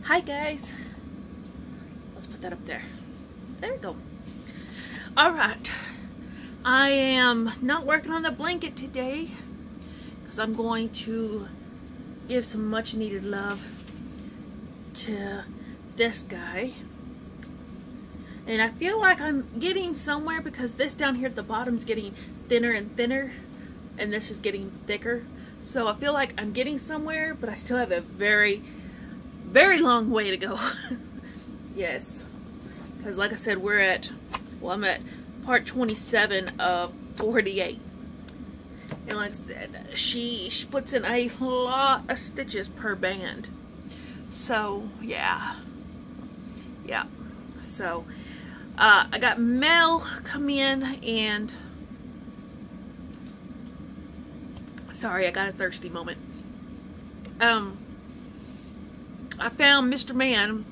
Hi guys. Let's put that up there. There we go. Alright. I am not working on the blanket today because I'm going to give some much needed love to this guy. And I feel like I'm getting somewhere because this down here at the bottom is getting thinner and thinner, and this is getting thicker. So I feel like I'm getting somewhere, but I still have a very, very long way to go. Yes. Because like I said, I'm at part 27 of 48. And like I said, she puts in a lot of stitches per band. So, yeah. Yeah. So, I got Mel come in and... Sorry, I got a thirsty moment. I found Mr. Man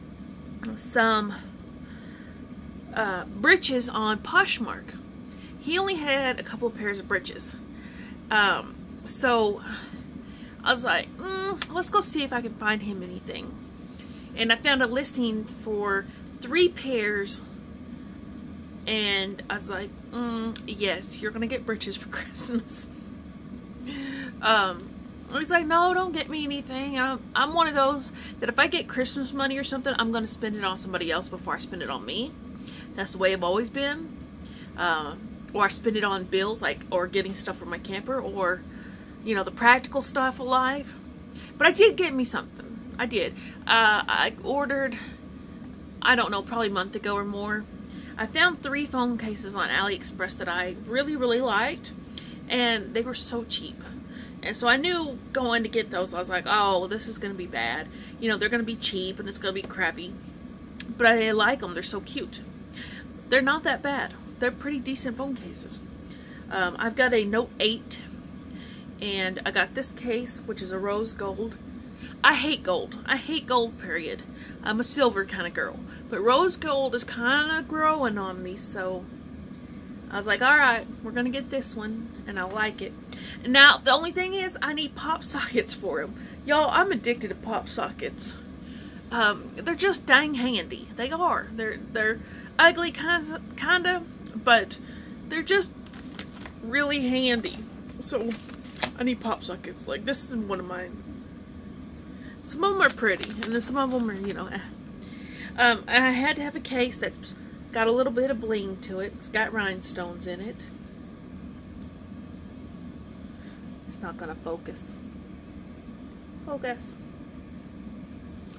some Britches on Poshmark. He only had a couple of pairs of Britches. So I was like, let's go see if I can find him anything. And I found a listing for 3 pairs. And I was like, yes, you're gonna get Britches for Christmas. He's like, no, don't get me anything. I'm one of those that if I get Christmas money or something, I'm going to spend it on somebody else before I spend it on me. That's the way I've always been. Or I spend it on bills, or getting stuff for my camper, or, you know, the practical stuff of life. But I did get me something. I did. I ordered, I don't know, probably a month ago or more. I found 3 phone cases on AliExpress that I really, really liked. And they were so cheap. And so I knew going to get those, I was like, oh, well, this is going to be bad. You know, they're going to be cheap and it's going to be crappy. But I like them. They're so cute. They're not that bad. They're pretty decent phone cases. I've got a Note 8. And I got this case, which is a rose gold. I hate gold. I hate gold, period. I'm a silver kind of girl. But rose gold is kind of growing on me, so... I was like, alright, we're going to get this one, and I like it. Now, the only thing is, I need pop sockets for them. Y'all, I'm addicted to pop sockets. They're just dang handy. They are. They're ugly, kinda, but they're just really handy. So, I need pop sockets. Like, this is one of mine. Some of them are pretty, and then some of them are, you know, and I had to have a case that's got a little bit of bling to it. It's got rhinestones in it. It's not gonna focus. Focus.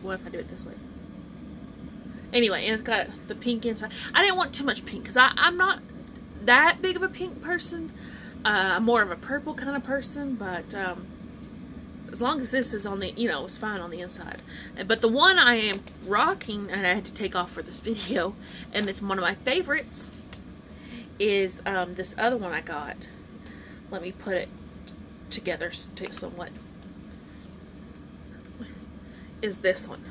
What if I do it this way? Anyway, and it's got the pink inside. I didn't want too much pink because I'm not that big of a pink person. I'm more of a purple kind of person, but as long as this is on the, you know, it's fine on the inside. But the one I am rocking, and I had to take off for this video, and it's one of my favorites, is this other one I got. Let me put it together somewhat. Is this one.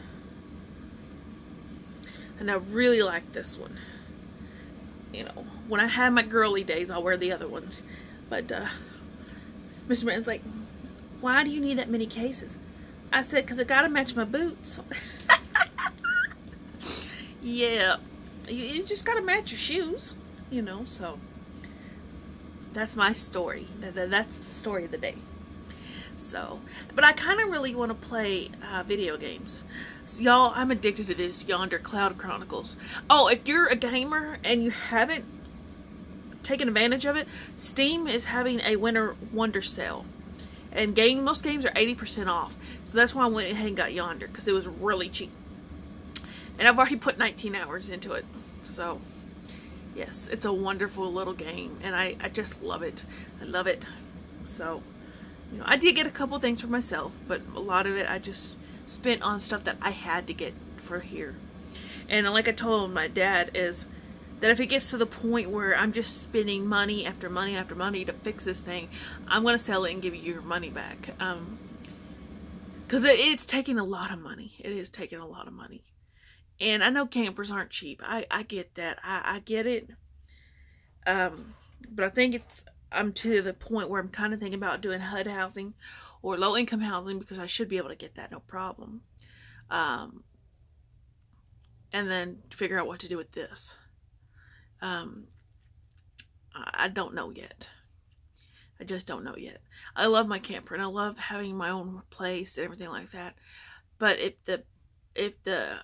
And I really like this one. You know, when I have my girly days, I'll wear the other ones. But Mr. Man's like, why do you need that many cases? I said, because I gotta match my boots. Yeah. You just gotta match your shoes. You know, so. That's my story. That's the story of the day. So. But I kind of really want to play video games. So, y'all, I'm addicted to this Yonder Cloud Chronicles. Oh, if you're a gamer and you haven't taken advantage of it, Steam is having a Winter Wonder Sale. And most games are 80% off. So that's why I went ahead and got Yonder, because it was really cheap. And I've already put 19 hours into it. So, yes, it's a wonderful little game. And I just love it. I love it. So, you know, I did get a couple things for myself. But a lot of it I just spent on stuff that I had to get for here. And like I told my dad, is that if it gets to the point where I'm just spending money after money after money to fix this thing, I'm going to sell it and give you your money back. Because it's taking a lot of money. It is taking a lot of money. And I know campers aren't cheap. I get that. I get it. But I think I'm to the point where I'm kind of thinking about doing HUD housing or low income housing, because I should be able to get that no problem. and then figure out what to do with this. I don't know yet. I just don't know yet. I love my camper and I love having my own place and everything like that. But if the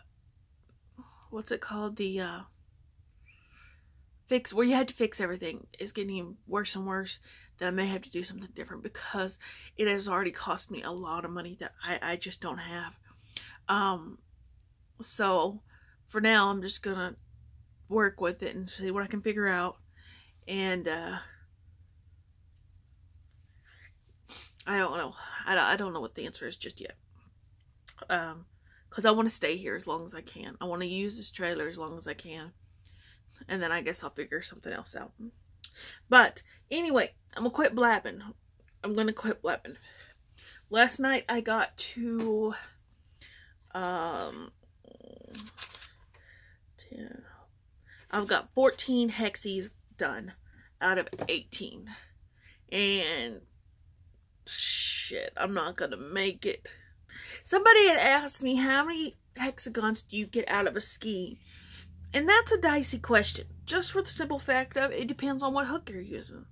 what's it called, the fix where you had to fix everything is getting worse and worse, then I may have to do something different, because it has already cost me a lot of money that I just don't have. So for now, I'm just gonna work with it and see what I can figure out. And I don't know. I don't know what the answer is just yet. Because I want to stay here as long as I can. I want to use this trailer as long as I can. And then I guess I'll figure something else out. But anyway, I'm going to quit blabbing. I'm going to quit blabbing. Last night I got to 10. I've got 14 hexes done out of 18. And shit, I'm not going to make it. Somebody had asked me, how many hexagons do you get out of a skein? And that's a dicey question. Just for the simple fact of it depends on what hook you're using.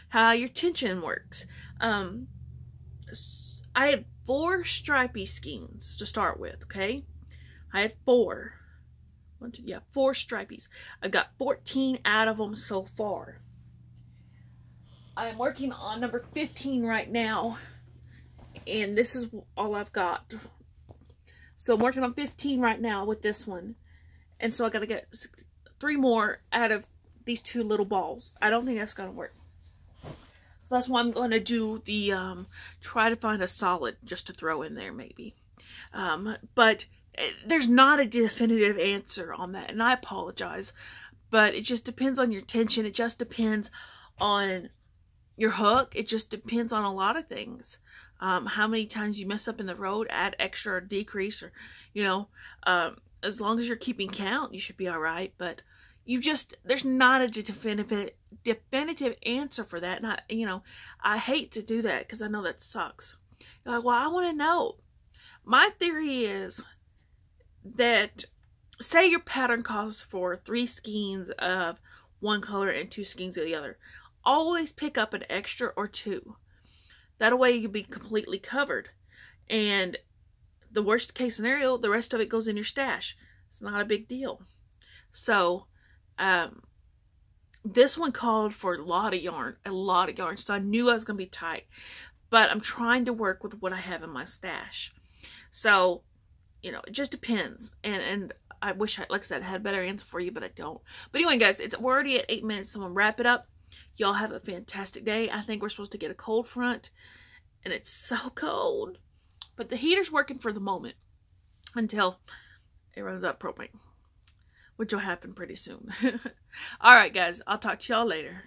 How your tension works. I had 4 stripy skeins to start with, okay? I had 4. 4 stripies. I got 14 out of them so far. I am working on number 15 right now. And this is all I've got. So I'm working on 15 right now with this one. And so I got to get 3 more out of these 2 little balls. I don't think that's going to work. So that's why I'm going to do the, try to find a solid just to throw in there maybe. But there's not a definitive answer on that. And I apologize. But it just depends on your tension. It just depends on your hook. It just depends on a lot of things. How many times you mess up in the road, add extra or decrease, or, you know, as long as you're keeping count, you should be all right. But there's not a definitive answer for that. And I hate to do that because I know that sucks. You're like, well, I want to know. My theory is that, say your pattern calls for 3 skeins of one color and 2 skeins of the other. Always pick up an extra or 2. That way you'll be completely covered. And the worst case scenario, the rest of it goes in your stash. It's not a big deal. So, this one called for a lot of yarn. So I knew I was going to be tight. But I'm trying to work with what I have in my stash. So, it just depends. And I wish, like I said, I had a better answer for you, but I don't. But anyway, guys, we're already at 8 minutes, so I'm going to wrap it up. Y'all have a fantastic day. I think we're supposed to get a cold front, and it's so cold. But the heater's working for the moment until it runs out of propane, which will happen pretty soon. All right, guys. I'll talk to y'all later.